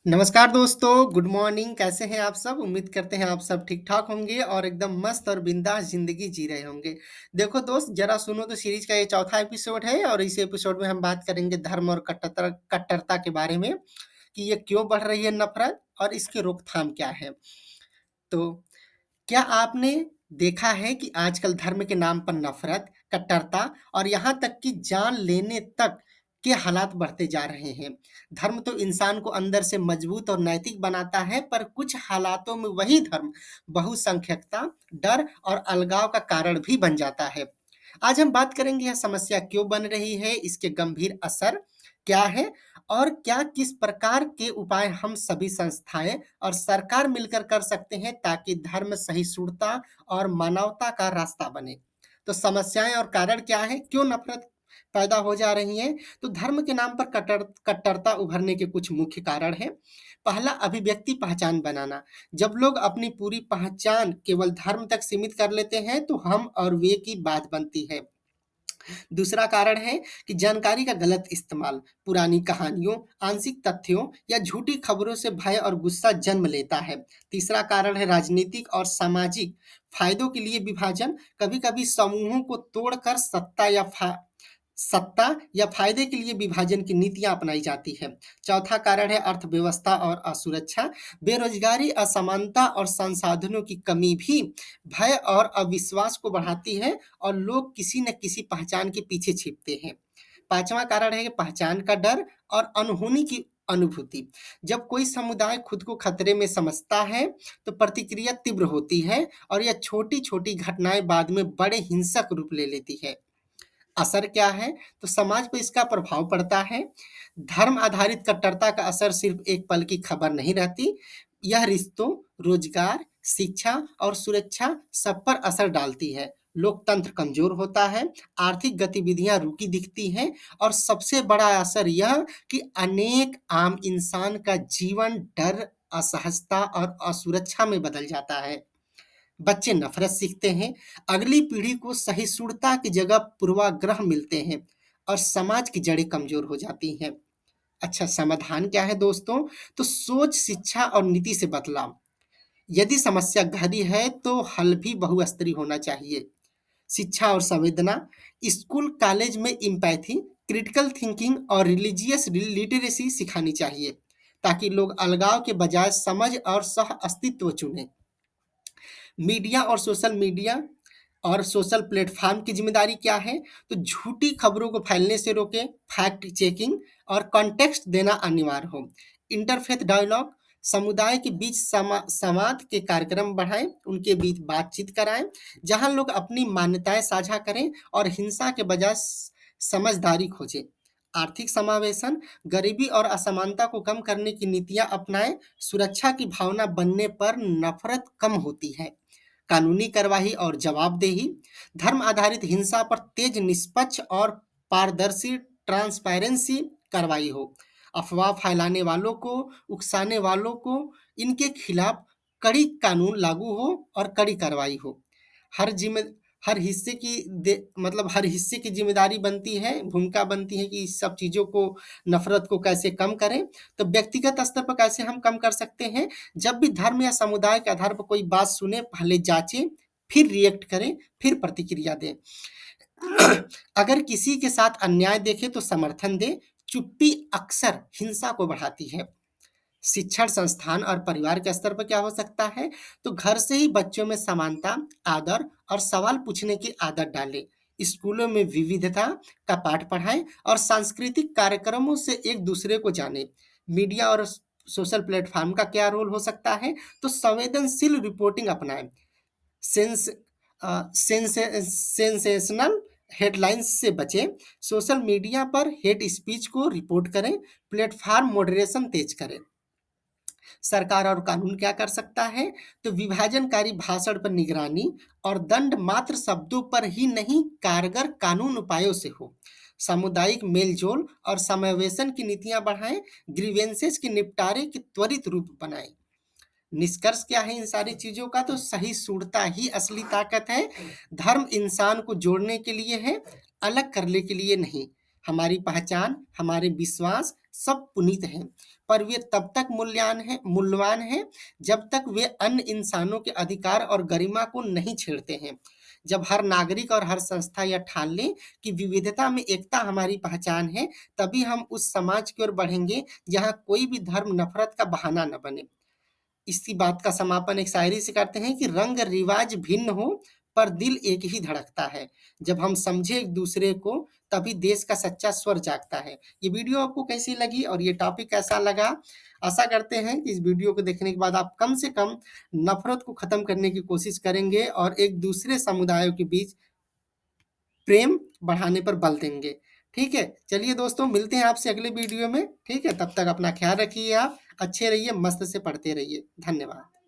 नमस्कार दोस्तों, good morning. कैसे हैं आप सब? उम्मीद करते हैं आप सब ठीक-ठाक होंगे और एकदम मस्त और बिंदास ज़िंदगी जी रहे होंगे। देखो दोस्त, ज़रा सुनो तो सीरीज़ का ये चौथा एपिसोड है और इस एपिसोड में हम बात करेंगे धर्म और कट्टरता के बारे में कि ये क्यों बढ़ रही है नफ़रत और इसकी रोकथाम क्या है। तो क्या आपने देखा है कि आजकल धर्म के नाम पर नफरत, कट्टरता और यहाँ तक कि जान लेने तक के हालात बढ़ते जा रहे हैं। धर्म तो इंसान को अंदर से मजबूत और नैतिक बनाता है, पर कुछ हालातों में वही धर्म बहुसंख्यकता, डर और अलगाव का कारण भी बन जाता है। आज हम बात करेंगे यह समस्या क्यों बन रही है, इसके गंभीर असर क्या है और क्या किस प्रकार के उपाय हम सभी संस्थाएं और सरकार मिलकर कर सकते हैं ताकि धर्म सहिष्णुता और मानवता का रास्ता बने। तो समस्याएं और कारण क्या है, क्यों नफरत पैदा हो जा रही है? तो धर्म के नाम पर कट्टरता उभरने के कुछ मुख्य कारण हैं। पहला, अभिव्यक्ति पहचान बनाना। जब लोग अपनी पूरी पहचान केवल धर्म तक सीमित कर लेते हैं तो हम और वे की बात बनती है। दूसरा कारण है कि जानकारी का गलत इस्तेमाल। पुरानी कहानियों, आंशिक तथ्यों या झूठी खबरों से भय और गुस्सा जन्म लेता है। तीसरा कारण है राजनीतिक और सामाजिक फायदों के लिए विभाजन। कभी-कभी समूहों को तोड़कर सत्ता या फायदे के लिए विभाजन की नीतियां अपनाई जाती है। चौथा कारण है अर्थव्यवस्था और असुरक्षा। बेरोजगारी, असमानता और संसाधनों की कमी भी भय और अविश्वास को बढ़ाती है और लोग किसी न किसी पहचान के पीछे छिपते हैं। पांचवा कारण है कि पहचान का डर और अनहोनी की अनुभूति। जब कोई समुदाय खुद को खतरे में समझता है तो प्रतिक्रिया तीव्र होती है और यह छोटी छोटी घटनाएं बाद में बड़े हिंसक रूप ले लेती है। असर क्या है? तो समाज पे इसका प्रभाव पड़ता है। धर्म आधारित कट्टरता का असर सिर्फ एक पल की खबर नहीं रहती, यह रिश्तों, रोजगार, शिक्षा और सुरक्षा सब पर असर डालती है। लोकतंत्र कमजोर होता है, आर्थिक गतिविधियां रुकी दिखती हैं और सबसे बड़ा असर यह कि अनेक आम इंसान का जीवन डर, असहजता और असुरक्षा में बदल जाता है। बच्चे नफरत सीखते हैं, अगली पीढ़ी को सहिष्णुता की जगह पूर्वाग्रह मिलते हैं और समाज की जड़ें कमजोर हो जाती हैं। अच्छा, समाधान क्या है दोस्तों? तो सोच, शिक्षा और नीति से बदलाव। यदि समस्या गहरी है तो हल भी बहुस्तरीय होना चाहिए। शिक्षा और संवेदना, स्कूल कॉलेज में इम्पैथी, क्रिटिकल थिंकिंग और रिलीजियस लिटरेसी सिखानी चाहिए ताकि लोग अलगाव के बजाय समझ और सह अस्तित्व चुनें। मीडिया और सोशल प्लेटफॉर्म की जिम्मेदारी क्या है? तो झूठी खबरों को फैलने से रोकें, फैक्ट चेकिंग और कॉन्टेक्स्ट देना अनिवार्य हो। इंटरफेथ डायलॉग, समुदाय के बीच संवाद के कार्यक्रम बढ़ाएं, उनके बीच बातचीत कराएं, जहां लोग अपनी मान्यताएं साझा करें और हिंसा के बजाय समझदारी खोजें। आर्थिक समावेशन, गरीबी और असमानता को कम करने की नीतियां अपनाएं, सुरक्षा की भावना बनने पर नफरत कम होती है। कानूनी कार्रवाई और जवाबदेही, धर्म आधारित हिंसा पर तेज, निष्पक्ष और पारदर्शी ट्रांसपेरेंसी कार्रवाई हो। अफवाह फैलाने वालों को, उकसाने वालों को, इनके खिलाफ कड़ी कानून लागू हो और कड़ी कार्रवाई हो। हर जिम्मे हर हिस्से की हर हिस्से की जिम्मेदारी बनती है, भूमिका बनती है कि इस सब चीज़ों को, नफरत को कैसे कम करें। तो व्यक्तिगत स्तर पर कैसे हम कम कर सकते हैं? जब भी धर्म या समुदाय के आधार पर कोई बात सुने, पहले जांचें, फिर रिएक्ट करें, फिर प्रतिक्रिया दें। अगर किसी के साथ अन्याय देखें तो समर्थन दें। चुप्पी अक्सर हिंसा को बढ़ाती है। शिक्षण संस्थान और परिवार के स्तर पर क्या हो सकता है? तो घर से ही बच्चों में समानता, आदर और सवाल पूछने की आदत डालें। स्कूलों में विविधता का पाठ पढ़ाएं और सांस्कृतिक कार्यक्रमों से एक दूसरे को जानें। मीडिया और सोशल प्लेटफॉर्म का क्या रोल हो सकता है? तो संवेदनशील रिपोर्टिंग अपनाएं। सेंस सेंसेशनल हेडलाइंस से बचें। सोशल मीडिया पर हेट स्पीच को रिपोर्ट करें। प्लेटफॉर्म मॉडरेशन तेज करें। सरकार और कानून क्या कर सकता है? तो विभाजनकारी भाषण पर निगरानी और दंड मात्र शब्दों पर ही नहीं, कारगर कानून उपायों से हो। सामुदायिक मेलजोल और समावेशन की नीतियां बढ़ाएं। ग्रीवेंसेस के निपटारे के त्वरित रूप बनाएं। निष्कर्ष क्या है इन सारी चीजों का? तो सहिष्णुता ही असली ताकत है। धर्म इंसान को जोड़ने के लिए है, अलग करने के लिए नहीं। हमारी पहचान, हमारे विश्वास सब पुनीत हैं, पर वे तब तक मूल्यवान हैं जब तक वे अन्य इंसानों के अधिकार और गरिमा को नहीं छेड़ते हैं। जब हर नागरिक और हर संस्था यह ठान ले कि विविधता में एकता हमारी पहचान है, तभी हम उस समाज की ओर बढ़ेंगे जहाँ कोई भी धर्म नफरत का बहाना न बने। इसी बात का समापन एक शायरी से करते हैं कि रंग रिवाज भिन्न हो पर दिल एक ही धड़कता है। जब हम समझे एक दूसरे को तभी देश का सच्चा स्वर जागता है। ये वीडियो आपको कैसी लगी और ये टॉपिक कैसा लगा? आशा करते हैं कि इस वीडियो को देखने के बाद आप कम से कम नफरत को खत्म करने की कोशिश करेंगे और एक दूसरे समुदायों के बीच प्रेम बढ़ाने पर बल देंगे। ठीक है? चलिए दोस्तों, मिलते हैं आपसे अगले वीडियो में। ठीक है? तब तक अपना ख्याल रखिए, आप अच्छे रहिए, मस्त से पढ़ते रहिए। धन्यवाद।